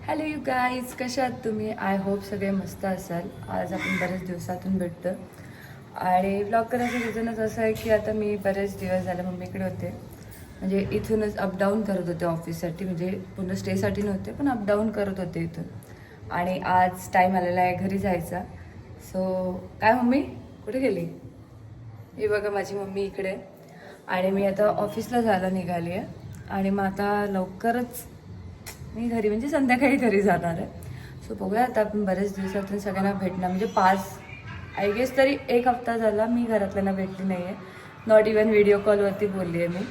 Hello you guys, कशा आहात तुम्ही? आय होप सगळे मस्त असाल. आज आपण बरेच दिवसातून भेटतो आणि ब्लॉग करायचं रिझनच असं आहे की आता मी बरेच दिवस झाले मम्मीकडे होते. म्हणजे इथूनच अपडाऊन करत होते ऑफिससाठी, म्हणजे पूर्ण स्टेसाठी नव्हते पण अपडाऊन करत होते इथून. आणि आज टाईम आलेला आहे घरी जायचा. सो काय मम्मी कुठे गेली? हे बघा माझी मम्मी इकडे. आणि मी आता ऑफिसला जायला निघाली आहे आणि मग आता लवकरच मी घरी म्हणजे संध्याकाळी घरी जाणार आहे. सो बघूया आता आपण बरेच दिवसातून सगळ्यांना भेटणार, म्हणजे 5 आय गेस तरी 1 हफ्ता झाला मी घरातल्यांना भेटली नाही आहे. नॉट इवन व्हिडिओ कॉलवरती बोलली आहे मी.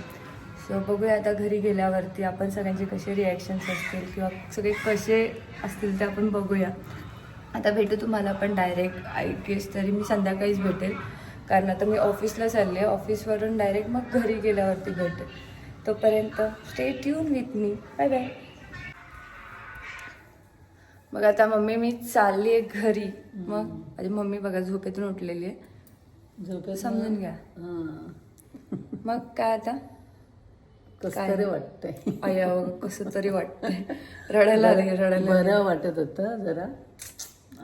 सो बघूया आता घरी गेल्यावरती आपण सगळ्यांचे कसे रिॲक्शन्स असतील किंवा सगळे कसे असतील ते आपण बघूया. आता भेटू तुम्हाला पण डायरेक्ट आय गेस तरी मी संध्याकाळीच भेटेल, कारण आता मी ऑफिसला चालले. ऑफिसवरून डायरेक्ट मग घरी गेल्यावरती भेटेल. तोपर्यंत stay tune with me. Bye bye. मग आता मम्मी मी चालली आहे घरी. मग माझी मम्मी बघा झोपेतून उठलेली आहे. झोपेत समजून घ्या. मग काय आता कसं तरी वाटतंय. अय्या कसं तरी वाटतंय. रडायला आली, रडायला बरं वाटत होतं जरा.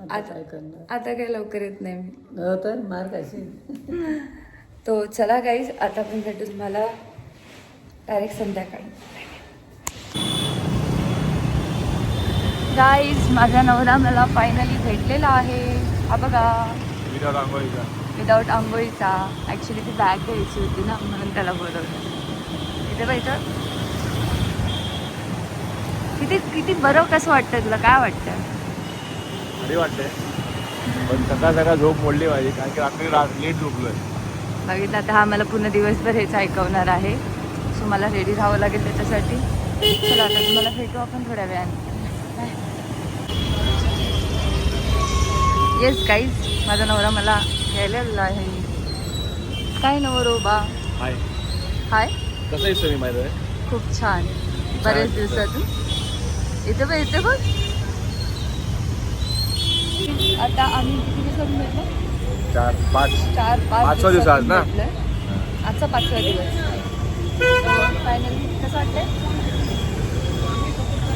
आता आता काय करणार? आता काही लवकर येत नाही मी. हो तर मार खाशील. तो चला गाईज, आता आपण भेटू तुम्हाला डायरेक्ट संध्याकाळी. गाईज माझा नवरा मला फायनली भेटलेला आहे. हा बघा, विदाऊट आंघोळीचा. ॲक्च्युली ती बॅग घ्यायची होती ना, म्हणून त्याला बोलवलं. इथे पाहिजे किती किती बरं. कसं वाटतं तुला? काय वाटतं? भारी वाटतंय, पण सकाळ झोप मोडली पाहिजे, कारण की रात्री लेट झोपलोय. बघितलं आता हा मला पूर्ण दिवसभर हेच ऐकवणार आहे. सो मला रेडी राहावं लागेल त्याच्यासाठी. चला आता तुम्हाला भेटू आपण थोड्या वेळाने. येस गाईज, माझा नवरा मला घ्यायला आहे. काय नवरोबा? हाय, हाय. कसं आहेस मी? माहिती आहे, खूप छान. बरेच दिवसातून इथं बघ, इथं बघ. आता आम्ही किती दिवसातून भेटलो? 4-5 दिवस आज ना. आजचा 5वा दिवस. फायनली कसं वाटतंय?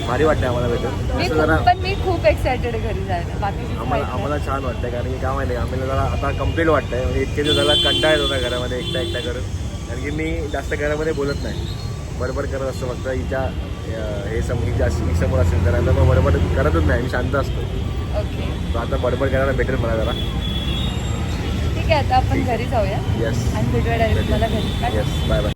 भारी वाटतंय आम्हाला भेटून. पण मी खूप एक्सायटेड आहे घरी जायला. बाकी आम्हाला छान वाटतंय, कारण की काय माहिती आहे, आम्हाला जरा आता कम्प्लीट वाटतंय. म्हणजे इतके दिवस झाला कंटाळा येत होता घरामध्ये एकटा करून, कारण की मी जास्त घरामध्ये बोलत नाही, बडबड करत असतो. फक्त हिच्या हे समोर असेल करायला मग बडबड करतच नाही, मी शांत असतो. ओके, तर आता बडबड करायला भेटेल मला जरा. ठीक आहे, आता आपण घरी जाऊया. येस, आणि भेटूया डायरेक्ट मला घरी. Yes, bye bye.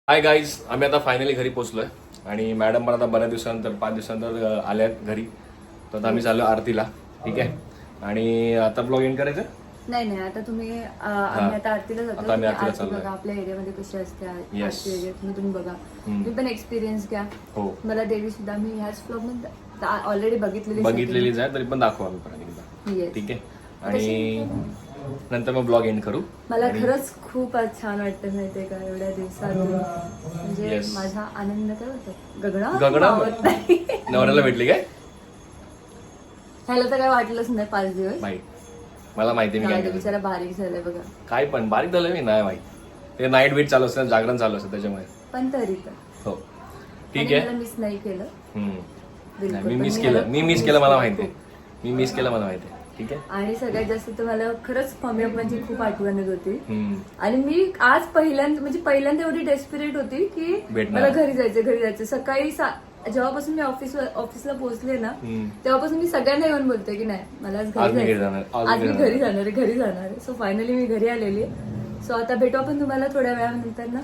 Hi guys, आम्ही आता फायनली घरी पोहोचलोय आणि मॅडम पण आता बऱ्याच दिवसानंतर 5 दिवसानंतर आल्यात घरी. तर आता आम्ही चाललो आरतीला. ठीक आहे, आणि आता ब्लॉग एंड करायचं? नाही, आता तुम्ही आम्ही आता आरतीला जातो. आता आम्ही आरतीला आरती चाललोय. बघा आपल्या एरियामध्ये कशी असते आरती Yes. वगैरे. तुम्ही बघा, तुम्ही पण एक्सपिरियन्स घ्या. हो, मला देवी सुद्धा मी ह्याच ब्लॉग मध्ये ऑलरेडी बघितलेलीच आहे, तरी पण दाखवू आम्ही परत एकदा. Yes. ठीक आहे, आणि नंतर मग ब्लॉग एंड करू. मला खरंच खूप आज छान वाटतं माहितीये का, एवढ्या दिवसातून. म्हणजे Yes. माझा आनंद काय होतो, गगना नवऱ्याला भेटली काय? ह्याला तर काय वाटलंच नाही 5 दिवस. माहित, मला माहिती मी काय केलं. बिचारा बारीक झालाय बघा. काय पण बारीक झालं मी नाही माहित. ते नाईट बीट चालू असतं, जागरण चालू असतं त्याच्यामुळे. पण तरी पण हो, ठीक आणि आहे. मला मिस नाही केलं. नाही, मी मिस केलं मला माहिती आहे. मी मिस केलं मला माहिती आहे. ठीक आहे. आणि सगळ्यात जास्त तर मला खरंच मम्मी पप्पांची खूप आठवण येत होती. आणि मी आज पहिल्यांदा एवढी डेस्परेट होती की भेटणार. मला घरी जायचं. सकाळी जेव्हापासून मी ऑफिसला पोहोचले ना, तेव्हापासून मी सगळ्यांना येऊन बोलते की नाही मला आज घरी जाणार आहे. सो फायनली मी घरी आलेली. सो आता भेटू आपण तुम्हाला थोड्या वेळानंतर ना.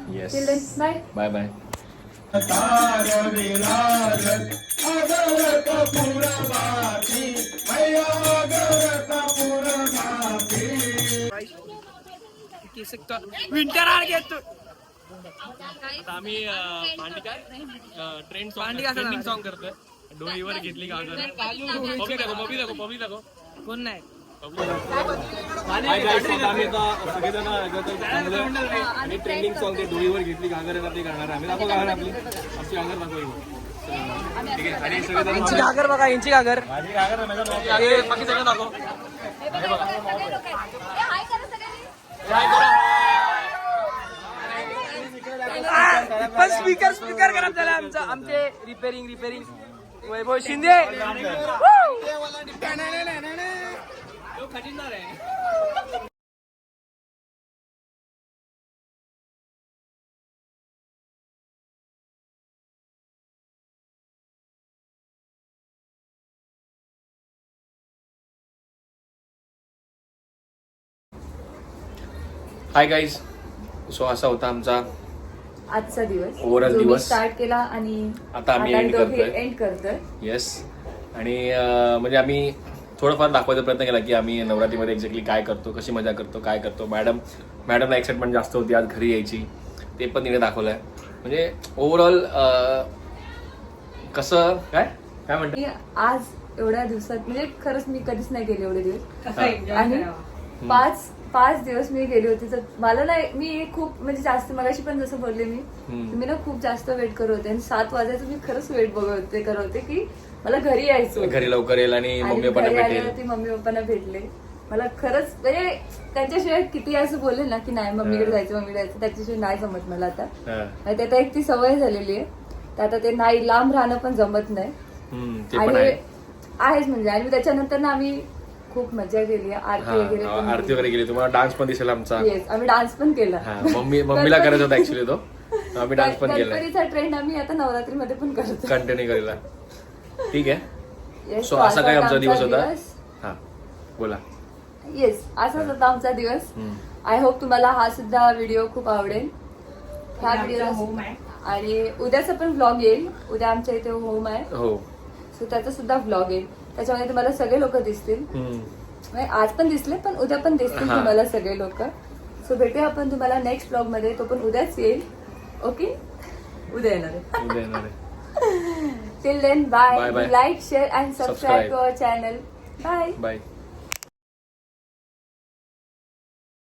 Bye bye bye. तार विराजत अगर कपूर बाती मैया अगर विंटर आड घेतो आम्ही ट्रेंडिंग सॉन्ग करतोय डोळीवर घेतली गाजर पबी दाखव कोण नाही आणि ट्रेंडिंग सॉन्ग ते डोळीवर घेतली घागर करणार आम्ही दाखव घागर आपली अशी घागर दाखव यांची घागर बघा यांची घागर बाकी सगळं दाखव पण स्पीकर खराब झाला आमचा आमचे रिपेरिंग वैभव शिंदे हाय गाईज. सो असा होता आमचा आजचा दिवस Overall जो मी दिवस. स्टार्ट केला आणि आता आम्ही end करतोय. एंड करतोय. येस. आणि म्हणजे आम्ही थोडंफार दाखवायचा प्रयत्न केला की आम्ही नवरात्रीमध्ये एक्झॅक्टली काय करतो, कशी मजा करतो, काय करतो. मॅडमला एक्साइटमेंट जास्त होती आज घरी यायची, ते पण तिने दाखवलं आहे. म्हणजे ओव्हरऑल कसं काय म्हणतात मी आज एवढ्या दिवसात म्हणजे खरंच मी कधीच नाही गेले एवढे दिवस आणि पाच दिवस मी गेली होती. तर मला नाही मी खूप म्हणजे जास्त मगाशी पण जसं बोलले मी ना खूप जास्त वेट करत होते आणि 7 वाजायचं मी खरंच वेट करत होते की मला घरी यायचं, घरी लवकर येईल आणि मम्मी पप्पांना भेटेल. मम्मी पप्पांना भेटले. मला खरंच म्हणजे त्यांच्याशिवाय किती असं बोलले ना की नाही मम्मीकडे जायचं त्याच्याशिवाय नाही जमत मला आता. ते आता एक ती सवय झालेली आहे, तर आता ते नाही लांब राहणं पण जमत नाही. आणि आहेच म्हणजे आणि त्याच्यानंतर ना आम्ही खूप मजा केली, आरती वगैरे गेली. तुम्हाला डान्स पण दिसेल आमचा. येस, आम्ही डान्स पण केला. मम्मीला करायचा होता ऍक्च्युली तो, आम्ही डान्स पण केला. गणपतीचा ट्रेंड आम्ही आता नवरात्रीमध्ये पण करतो, कंटिन्यू करायला. ठीक आहे. सो असा काय आमचा दिवस होता. हा बोला. येस, असाच होता आमचा दिवस. आय होप तुम्हाला हा सुद्धा व्हिडिओ खूप आवडेल. ह्या व्हिडिओ आणि उद्याचा पण व्लॉग येईल. उद्या आमच्या इथे होम आहे, हो. सो त्याचा सुद्धा व्लॉग येईल. त्याच्यामध्ये तुम्हाला सगळे लोक दिसतील. आज पण दिसले पण उद्या पण दिसतील तुम्हाला सगळे लोक. सो भेटूया आपण तुम्हाला नेक्स्ट व्लॉग मध्ये. तो पण उद्याच येईल. ओके, उद्या येणार आहे. Till then bye. Like, share and subscribe to our channel. Bye.